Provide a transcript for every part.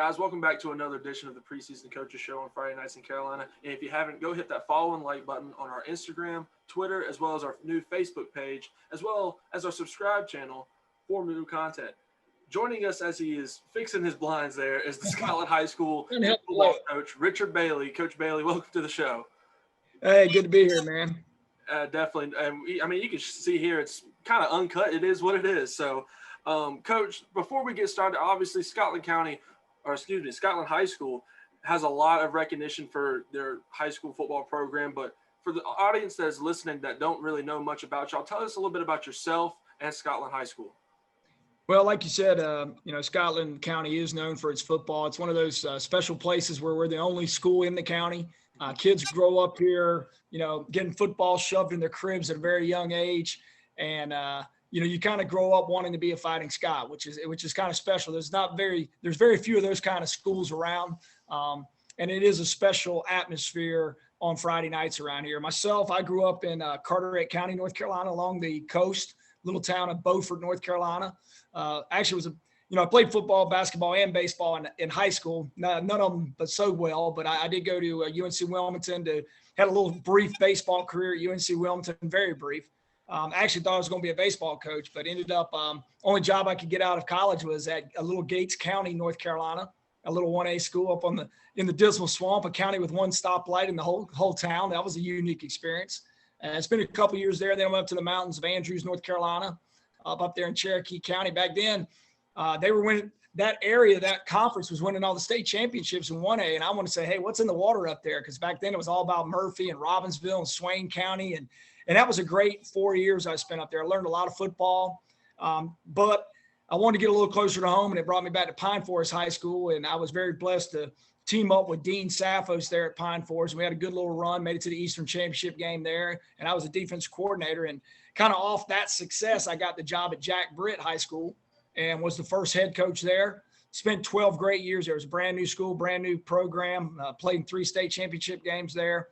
Guys, welcome back to another edition of the Preseason Coaches Show on Friday nights in Carolina. And if you haven't, go hit that follow and like button on our Instagram, Twitter, as well as our new Facebook page, as well as our subscribe channel for new content. Joining us as he is fixing his blinds there is the Scotland High School football coach, Richard Bailey. Coach Bailey, welcome to the show. Hey, good to be here, man. Definitely. And you can see here it's kind of uncut. It is what it is. So, Coach, before we get started, obviously Scotland High School has a lot of recognition for their high school football program. But for the audience that is listening that don't really know much about y'all, tell us a little bit about yourself and Scotland High School. Well, like you said, Scotland County is known for its football. It's one of those special places where we're the only school in the county. Kids grow up here, getting football shoved in their cribs at a very young age. And, you kind of grow up wanting to be a Fighting Scot, which is kind of special. There's very few of those kind of schools around. And it is a special atmosphere on Friday nights around here. Myself, I grew up in Carteret County, North Carolina, along the coast, little town of Beaufort, North Carolina. I played football, basketball, and baseball in high school. None of them but so well, but I did go to UNC Wilmington had a little brief baseball career at UNC Wilmington, very brief. I actually thought I was going to be a baseball coach, but ended up only job I could get out of college was at a little Gates County, North Carolina, a little 1A school up in the Dismal Swamp, a county with one stoplight in the whole town. That was a unique experience. And it's been a couple years there. Then I went up to the mountains of Andrews, North Carolina, up there in Cherokee County. Back then, they were winning that area. That conference was winning all the state championships in 1A. And I want to say, hey, what's in the water up there? Because back then it was all about Murphy and Robbinsville and Swain County. And that was a great 4 years I spent up there. I learned a lot of football, but I wanted to get a little closer to home, and it brought me back to Pine Forest High School. And I was very blessed to team up with Dean Saffos there at Pine Forest. We had a good little run, made it to the Eastern Championship game there. And I was a defense coordinator. And kind of off that success, I got the job at Jack Britt High School and was the first head coach there. Spent 12 great years there. It was a brand new school, brand new program, played in 3 state championship games there.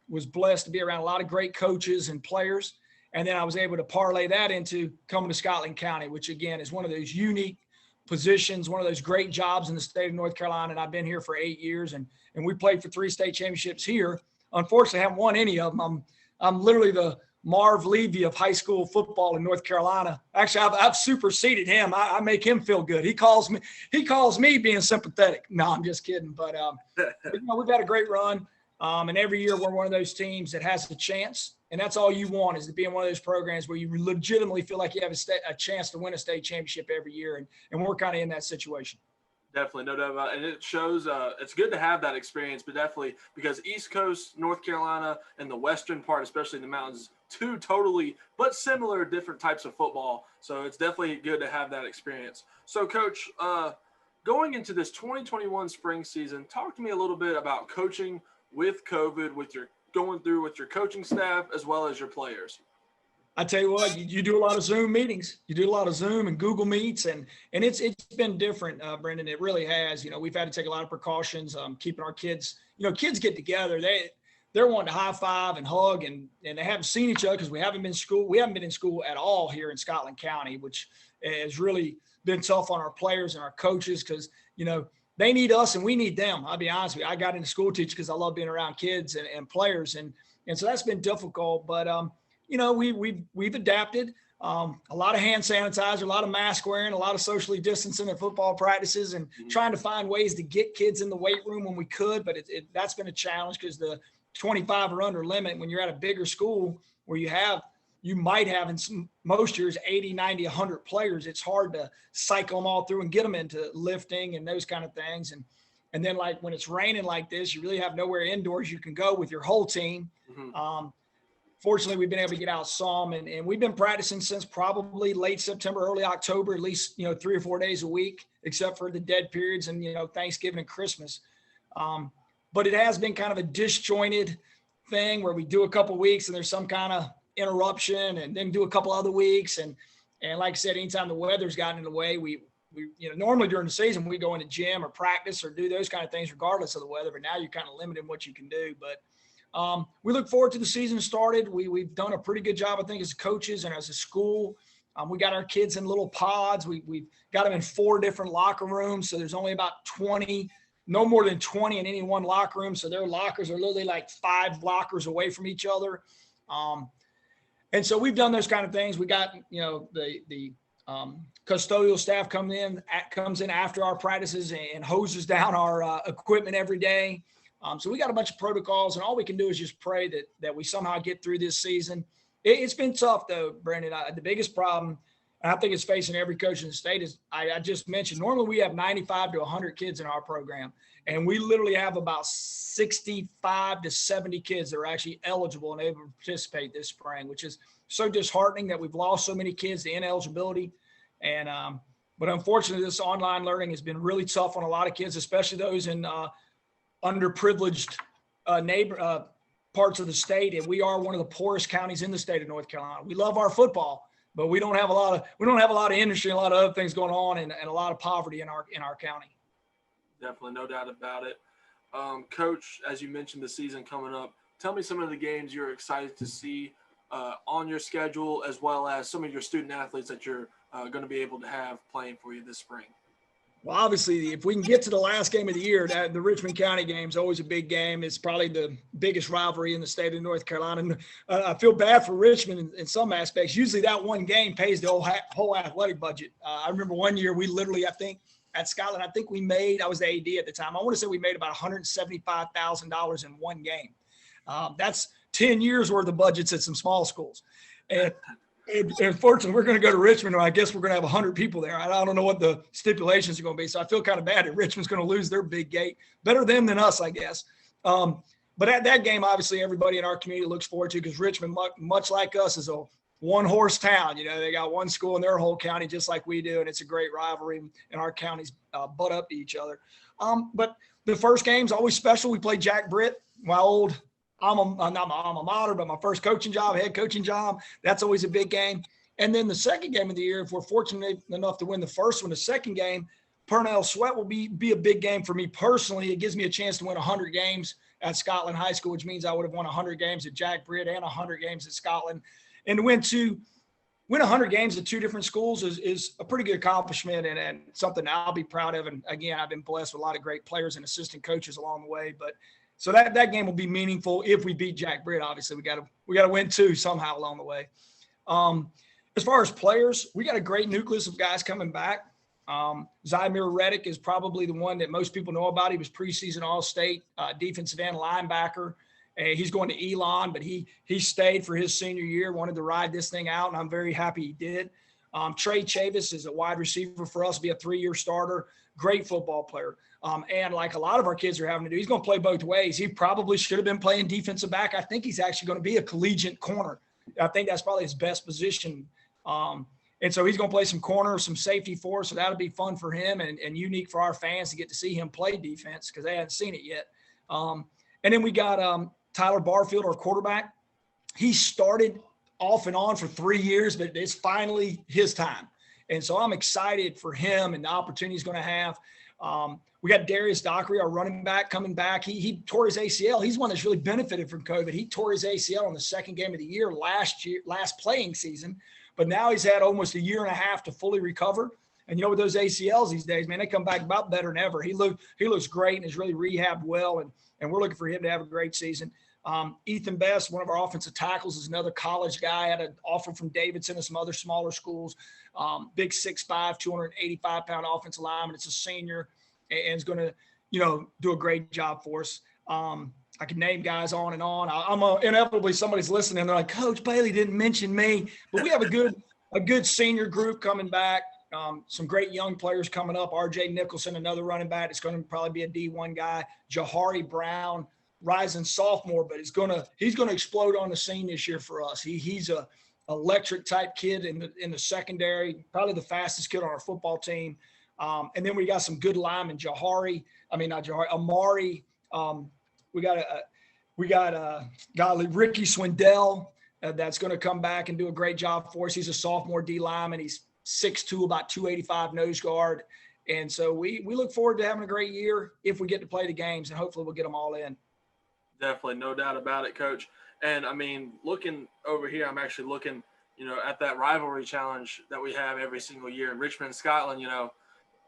Was blessed to be around a lot of great coaches and players. And then I was able to parlay that into coming to Scotland County, which again is one of those unique positions, one of those great jobs in the state of North Carolina. And I've been here for 8 years and we played for 3 state championships here. Unfortunately, I haven't won any of them. I'm literally the Marv Levy of high school football in North Carolina. Actually, I've superseded him. I make him feel good. He calls me being sympathetic. No, I'm just kidding. But we've had a great run. And every year we're one of those teams that has the chance. And that's all you want, is to be in one of those programs where you legitimately feel like you have a chance to win a state championship every year. And we're kind of in that situation. Definitely, no doubt about it. And it shows it's good to have that experience, but definitely because East Coast, North Carolina, and the western part, especially in the mountains, 2 totally but similar different types of football. So it's definitely good to have that experience. So, Coach, going into this 2021 spring season, talk to me a little bit about coaching with COVID, with your coaching staff as well as your players. I tell you what, you do a lot of Zoom meetings. You do a lot of Zoom and Google Meets, and it's been different, Brendan. It really has. We've had to take a lot of precautions, keeping our kids. Kids get together. They're wanting to high five and hug, and they haven't seen each other because we haven't been in school. We haven't been in school at all here in Scotland County, which has really been tough on our players and our coaches because they need us and we need them. I'll be honest with you. I got into school teaching because I love being around kids and players, and so that's been difficult. But we've adapted. A lot of hand sanitizer, a lot of mask wearing, a lot of socially distancing at football practices, and trying to find ways to get kids in the weight room when we could. But that's been a challenge because the 25 or under limit, when you're at a bigger school where you might have in most years 80, 90, 100 players, it's hard to cycle them all through and get them into lifting and those kind of things. And then like when it's raining like this, you really have nowhere indoors you can go with your whole team. Mm-hmm. Fortunately, we've been able to get out some, and we've been practicing since probably late September, early October, at least 3 or 4 days a week, except for the dead periods and Thanksgiving and Christmas. But it has been kind of a disjointed thing where we do a couple weeks and there's some kind of interruption, and then do a couple other weeks. And like I said, anytime the weather's gotten in the way, we normally during the season we go into gym or practice or do those kind of things regardless of the weather. But now you're kind of limited in what you can do. But we look forward to the season started. We've done a pretty good job, I think, as coaches and as a school We got our kids in little pods. We've got them in 4 different locker rooms. So there's only about 20, no more than 20 in any one locker room. So their lockers are literally like 5 lockers away from each other. And so we've done those kind of things. We got, the custodial staff comes in after our practices and hoses down our equipment every day. So we got a bunch of protocols, and all we can do is just pray that we somehow get through this season. It's been tough, though, Brandon. The biggest problem, and I think it's facing every coach in the state, is I just mentioned, normally we have 95 to 100 kids in our program, and we literally have about 65 to 70 kids that are actually eligible and able to participate this spring, which is so disheartening that we've lost so many kids to ineligibility. And but unfortunately, this online learning has been really tough on a lot of kids, especially those in underprivileged parts of the state. And we are one of the poorest counties in the state of North Carolina. We love our football, but we don't have a lot of industry, a lot of other things going on, and a lot of poverty in our county. Definitely, no doubt about it. Coach, as you mentioned the season coming up, tell me some of the games you're excited to see on your schedule, as well as some of your student athletes that you're going to be able to have playing for you this spring. Well, obviously, if we can get to the last game of the year, the Richmond County game is always a big game. It's probably the biggest rivalry in the state of North Carolina. And I feel bad for Richmond in some aspects. Usually that one game pays the whole athletic budget. I remember one year we literally, I think, at Scotland, I was the AD at the time. I want to say we made about $175,000 in one game. That's 10 years worth of budgets at some small schools. And unfortunately, we're going to go to Richmond, or I guess we're going to have 100 people there. I don't know what the stipulations are going to be, so I feel kind of bad that Richmond's going to lose their big gate. Better them than us, I guess. But at that game, obviously, everybody in our community looks forward to, because Richmond, much like us, is a one-horse town. They got one school in their whole county just like we do, and it's a great rivalry, and our counties butt up to each other. But the first game's always special. We play Jack Britt, my old – not my alma mater, but my first coaching job, head coaching job. That's always a big game. And then the second game of the year, if we're fortunate enough to win the first one, the second game, Purnell Sweat will be a big game for me personally. It gives me a chance to win 100 games at Scotland High School, which means I would have won 100 games at Jack Britt and 100 games at Scotland. And to win 100 games at 2 different schools is a pretty good accomplishment and something I'll be proud of. And again, I've been blessed with a lot of great players and assistant coaches along the way. But so that game will be meaningful if we beat Jack Britt. Obviously, we got to win 2 somehow along the way. As far as players, we got a great nucleus of guys coming back. Zymir Reddick is probably the one that most people know about. He was preseason All-State defensive end linebacker. He's going to Elon, but he stayed for his senior year, wanted to ride this thing out, and I'm very happy he did. Trey Chavis is a wide receiver for us, be a 3-year starter, great football player. And like a lot of our kids are having to do, he's going to play both ways. He probably should have been playing defensive back. I think he's actually going to be a collegiate corner. I think that's probably his best position. And so he's going to play some corner, some safety for us. So that'll be fun for him and unique for our fans to get to see him play defense, because they haven't seen it yet. And then we got Tyler Barfield, our quarterback. He started off and on for 3 years, but it's finally his time. And so I'm excited for him and the opportunity he's going to have. We got Darius Dockery, our running back, coming back. He tore his ACL. He's one that's really benefited from COVID. He tore his ACL in the second game of the year last playing season, but now he's had almost a year and a half to fully recover. And with those ACLs these days, man, they come back about better than ever. He looks great and is really rehabbed well, and we're looking for him to have a great season. Ethan Best, one of our offensive tackles, is another college guy. Had an offer from Davidson and some other smaller schools. Big 6'5", 285-pound offensive lineman. It's a senior and is going to, do a great job for us. I can name guys on and on. Inevitably somebody's listening. They're like, Coach Bailey didn't mention me, but we have a good senior group coming back. Some great young players coming up. RJ Nicholson, another running back. It's going to probably be a D1 guy. Jahari Brown, rising sophomore, but he's going to explode on the scene this year for us. He's a electric type kid in the secondary, probably the fastest kid on our football team. And then we got some good linemen. Amari. We got Ricky Swindell that's going to come back and do a great job for us. He's a sophomore D lineman. He's 6'2", about 285 nose guard. And so we look forward to having a great year if we get to play the games, and hopefully we'll get them all in. Definitely, no doubt about it, Coach. And, looking over here, I'm actually looking, at that rivalry challenge that we have every single year in Richmond and Scotland,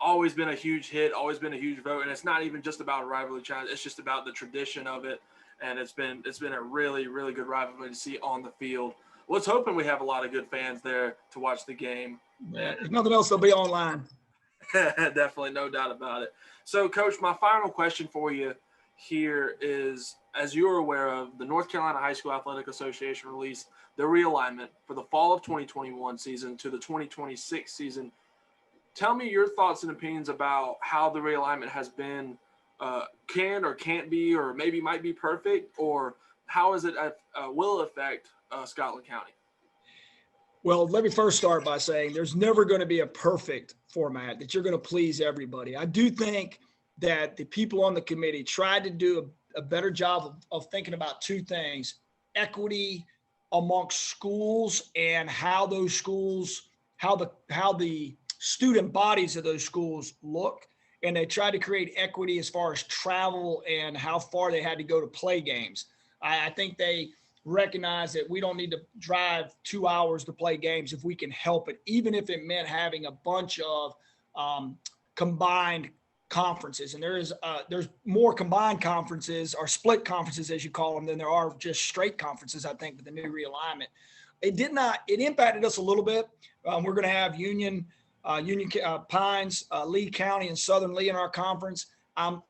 always been a huge hit, always been a huge vote. And it's not even just about a rivalry challenge. It's just about the tradition of it. And it's been a really, really good rivalry to see on the field. Let's hoping we have a lot of good fans there to watch the game. Yeah, if nothing else, they'll be online. Definitely, no doubt about it. So, Coach, my final question for you here is, as you're aware of, the North Carolina High School Athletic Association released the realignment for the fall of 2021 season to the 2026 season. Tell me your thoughts and opinions about how the realignment has been, can or can't be, or maybe might be perfect, or how is it will affect Scotland County? Well, let me first start by saying there's never going to be a perfect format that you're going to please everybody. I do think that the people on the committee tried to do a better job of thinking about two things: equity amongst schools and how those schools, how the student bodies of those schools look. And they tried to create equity as far as travel and how far they had to go to play games. I think they recognize that we don't need to drive 2 hours to play games if we can help it, even if it meant having a bunch of combined conferences. And there's more combined conferences, or split conferences as you call them, than there are just straight conferences, I think, with the new realignment. It impacted us a little bit. We're going to have Union Pines, Lee County, and Southern Lee in our conference. I'm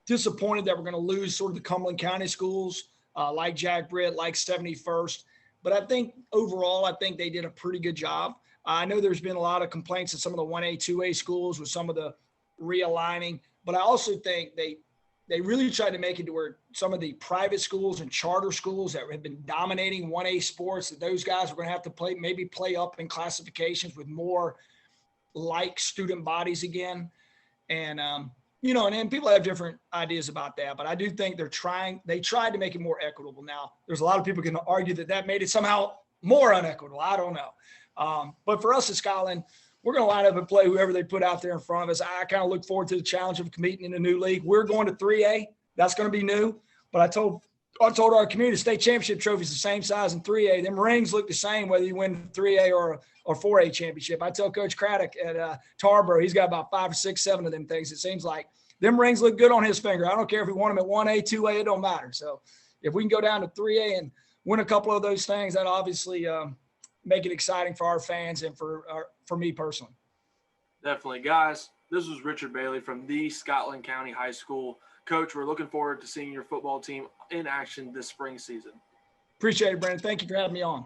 disappointed that we're going to lose sort of the Cumberland County schools, like Jack Britt, like 71st. But I think overall, I think they did a pretty good job. I know there's been a lot of complaints at some of the 1A, 2A schools with some of the realigning, but I also think they really tried to make it to where some of the private schools and charter schools that have been dominating 1A sports, that those guys are going to have to play up in classifications with more like student bodies again. And, and people have different ideas about that, but I do think they tried to make it more equitable. Now, there's a lot of people can argue that made it somehow more unequitable. I don't know. But for us at Scotland, we're going to line up and play whoever they put out there in front of us. I kind of look forward to the challenge of competing in a new league. We're going to 3A. That's going to be new. But I told our community the state championship trophy is the same size in 3A. Them rings look the same whether you win 3A or 4A championship. I tell Coach Craddock at Tarboro, he's got about 5 or 6, 7 of them things. It seems like them rings look good on his finger. I don't care if we want them at 1A, 2A, it don't matter. So if we can go down to 3A and win a couple of those things, that obviously make it exciting for our fans and for me personally. Definitely. Guys, this was Richard Bailey from the Scotland County High School. Coach, we're looking forward to seeing your football team in action this spring season. Appreciate it, Brandon. Thank you for having me on.